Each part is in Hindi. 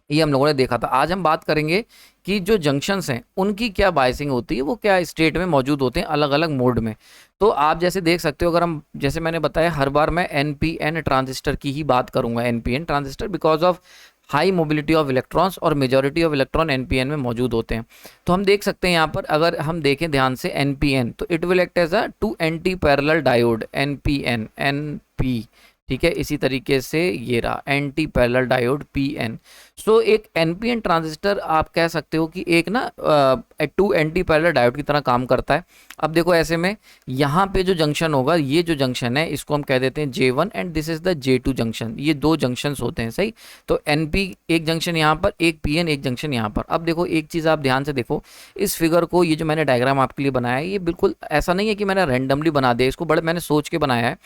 ये हम लोगों ने देखा था। आज हम बात करेंगे कि जो जंक्शंस हैं उनकी क्या बायसिंग होती है, वो क्या स्टेट में मौजूद होते हैं अलग अलग मोड में। तो आप जैसे देख सकते हो, अगर हम जैसे मैंने बताया हर बार मैं एनपीएन ट्रांजिस्टर की ही बात करूंगा, NPN transistor because of high mobility of electrons और मेजॉरिटी ऑफ इलेक्ट्रॉन एनपीएन में मौजूद होते हैं। तो हम देख सकते हैं यहाँ पर अगर हम देखें ध्यान से एनपीएन, तो it will act as a two anti parallel diode, NPN NP, ठीक है। इसी तरीके से ये रहा anti parallel diode PN. So एक एनपीएन ट्रांजिस्टर आप कह सकते हो कि एक ना टू एंटी पैरेलल डायोड की तरह काम करता है। अब देखो ऐसे में यहाँ पे जो जंक्शन होगा, ये जो जंक्शन है इसको हम कह देते हैं J1 and this is the J2 junction. ये दो जंक्शंस होते हैं, सही। तो एनपी एक जंक्शन यहाँ पर, एक पीएन एक जंक्शन यहाँ पर। अब देखो एक चीज़ आप ध्यान से देखो इस फिगर को, ये जो मैंने डायग्राम आपके लिए बनाया है ये बिल्कुल ऐसा नहीं है कि मैंने रैंडमली बना दिया, इसको बड़े मैंने सोच के बनाया है।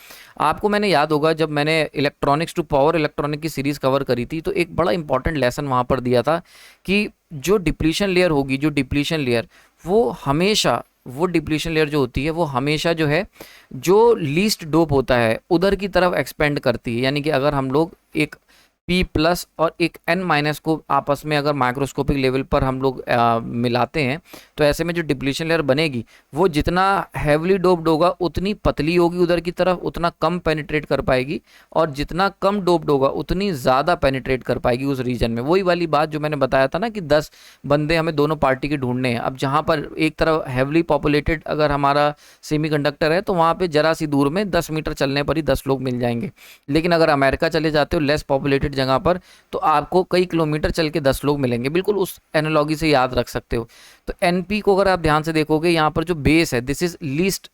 आपको मैंने याद होगा जब मैंने इलेक्ट्रॉनिक्स टू पावर इलेक्ट्रॉनिक की सीरीज कवर करी थी, तो एक बड़ा इंपॉर्टेंट लेसन वहाँ पर दिया था कि जो डिप्लीशन लेयर होगी, जो डिप्लीशन लेयर वो हमेशा, वो डिप्लीशन लेयर जो होती है वो हमेशा जो है जो लीस्ट डोप होता है उधर की तरफ एक्सपेंड करती है। यानी कि अगर हम लोग एक P प्लस और एक N माइनस को आपस में अगर माइक्रोस्कोपिक लेवल पर हम लोग मिलाते हैं, तो ऐसे में जो डिप्लीशन लेयर बनेगी वो जितना हैवली डोप्ड होगा उतनी पतली होगी उधर की तरफ, उतना कम पेनिट्रेट कर पाएगी, और जितना कम डोप्ड होगा उतनी ज़्यादा पेनिट्रेट कर पाएगी उस रीजन में। वही वाली बात जो मैंने बताया था ना कि 10 बंदे हमें दोनों पार्टी के ढूंढने हैं। अब जहाँ पर एक तरफ हैवली पॉपुलेटेड अगर हमारा सेमीकंडक्टर है, तो वहाँ पे जरा सी दूर में 10 मीटर चलने पर ही 10 लोग मिल जाएंगे। लेकिन अगर अमेरिका चले जाते हो लेस पॉपुलेटेड जगह पर, तो आपको कई किलोमीटर चल के 10 लोग मिलेंगे। बिल्कुल उस एनालॉजी से याद रख सकते हो। तो एनपी को अगर आप ध्यान से देखोगे, यहाँ पर जो बेस है दिस इज लीस्ट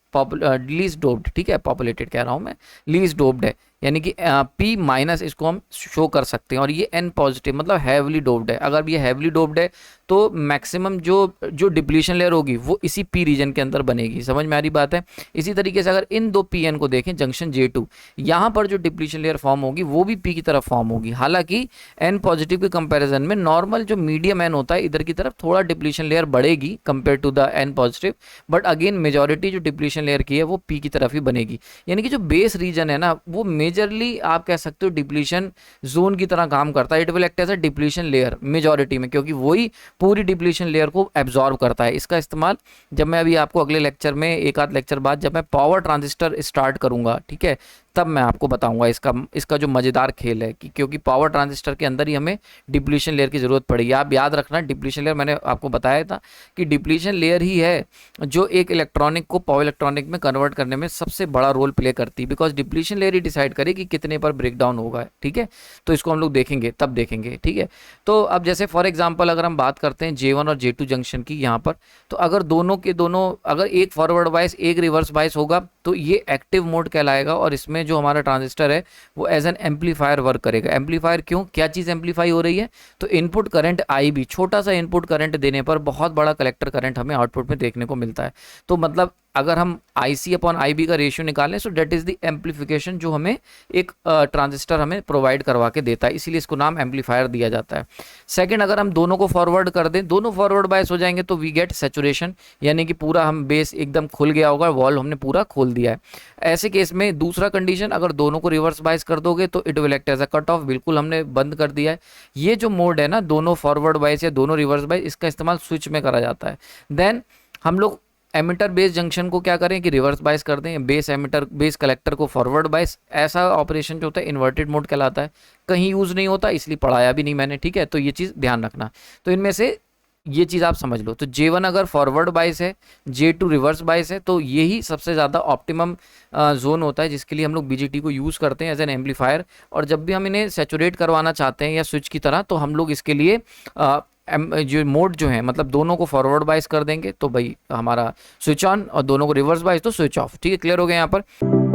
डोप्ड, ठीक है, पॉपुलेटेड कह रहा हूँ मैं, लीस्ट डोप्ड है। यानी कि P माइनस इसको हम शो कर सकते हैं, और ये N पॉजिटिव मतलब हैवली डोप्ड है। अगर ये हैवली डोप्ड है तो मैक्सिमम जो जो डिप्लीशन लेयर होगी वो इसी P रीजन के अंदर बनेगी। समझ में आ रही बात है। इसी तरीके से अगर इन दो PN को देखें, जंक्शन J2, यहाँ पर जो डिप्लीशन लेयर फॉर्म होगी वो भी P की तरफ फॉर्म होगी। हालांकि N पॉजिटिव के कंपैरिजन में नॉर्मल जो मीडियम N होता है इधर की तरफ थोड़ा डिप्लीशन लेयर बढ़ेगी compare to the N positive, but again majority जो डिप्लीशन लेयर की है वो P की तरफ ही बनेगी। यानी कि जो बेस रीजन है ना वो मेजरली आप कह सकते हो डिप्लीशन जोन की तरह काम करता है। It will act as a depletion layer majority में, क्योंकि वही पूरी डिप्लीशन लेयर को एब्जॉर्ब करता है। इसका इस्तेमाल जब मैं अभी आपको अगले लेक्चर में, एक आध लेक्चर बाद जब मैं पावर ट्रांजिस्टर स्टार्ट करूंगा, ठीक है, तब मैं आपको बताऊंगा इसका जो मजेदार खेल है कि क्योंकि पावर ट्रांजिस्टर के अंदर ही हमें डिप्लीशन लेयर की जरूरत पड़ेगी। आप याद रखना डिप्लीशन लेयर, मैंने आपको बताया था कि डिप्लीशन लेयर ही है जो एक इलेक्ट्रॉनिक को पावर इलेक्ट्रॉनिक में कन्वर्ट करने में सबसे बड़ा रोल प्ले करती है, because depletion layer he decide करे कि कितने पर ब्रेक डाउन होगा। ठीक है, तो इसको हम लोग देखेंगे, तब देखेंगे। ठीक है, तो अब जैसे फॉर एग्जाम्पल अगर हम बात करते हैं J1 और J2 जंक्शन की यहाँ पर, तो अगर दोनों के दोनों, अगर एक फॉरवर्ड बायस एक रिवर्स बायस होगा तो ये एक्टिव मोड कहलाएगा, और इसमें जो हमारा ट्रांजिस्टर है वो एज एन एम्पलीफायर वर्क करेगा। एम्पलीफायर क्यों, क्या चीज़ एम्पलीफाई हो रही है, तो इनपुट करंट IB, छोटा सा इनपुट करंट देने पर बहुत बड़ा कलेक्टर करंट हमें आउटपुट में देखने को मिलता है। तो मतलब अगर हम IC अपॉन IB का रेशियो निकालें, सो डेट इज द एम्पलीफिकेशन जो हमें एक ट्रांजिस्टर हमें प्रोवाइड करवा के देता है, इसीलिए इसको नाम एम्पलीफायर दिया जाता है। सेकंड, अगर हम दोनों को फॉरवर्ड कर दें, दोनों फॉरवर्ड बायस हो जाएंगे तो वी गेट सैचुरेशन, यानी कि पूरा हम बेस एकदम खुल गया होगा, वॉल्व हमने पूरा खोल दिया है। ऐसे केस में दूसरा कंडीशन, अगर दोनों को रिवर्स बायस कर दोगे तो it will act as a cut off, बिल्कुल हमने बंद कर दिया है। ये जो मोड है ना, दोनों फॉरवर्ड बायस या दोनों रिवर्स बायस, इसका इस्तेमाल स्विच में करा जाता है। देन हम लोग एमिटर बेस जंक्शन को क्या करें कि रिवर्स बायस कर दें, बेस एमिटर बेस कलेक्टर को फॉरवर्ड बायस। ऐसा ऑपरेशन जो होता है इन्वर्टेड मोड कहलाता है, कहीं यूज़ नहीं होता, इसलिए पढ़ाया भी नहीं मैंने। ठीक है, तो ये चीज़ ध्यान रखना। तो इनमें से ये चीज़ आप समझ लो, तो J1 अगर फॉरवर्ड बायस है, J2 रिवर्स बायस है, तो यही सबसे ज़्यादा ऑप्टिमम जोन होता है जिसके लिए हम लोग BJT को यूज़ करते हैं एज एन एम्पलीफायर। और जब भी हम इन्हें सैचुरेट करवाना चाहते हैं या स्विच की तरह, तो हम लोग इसके लिए जो मोड जो है, मतलब दोनों को फॉरवर्ड बायस कर देंगे तो भाई हमारा स्विच ऑन, और दोनों को रिवर्स बायस तो स्विच ऑफ। ठीक है, क्लियर हो गया यहाँ पर।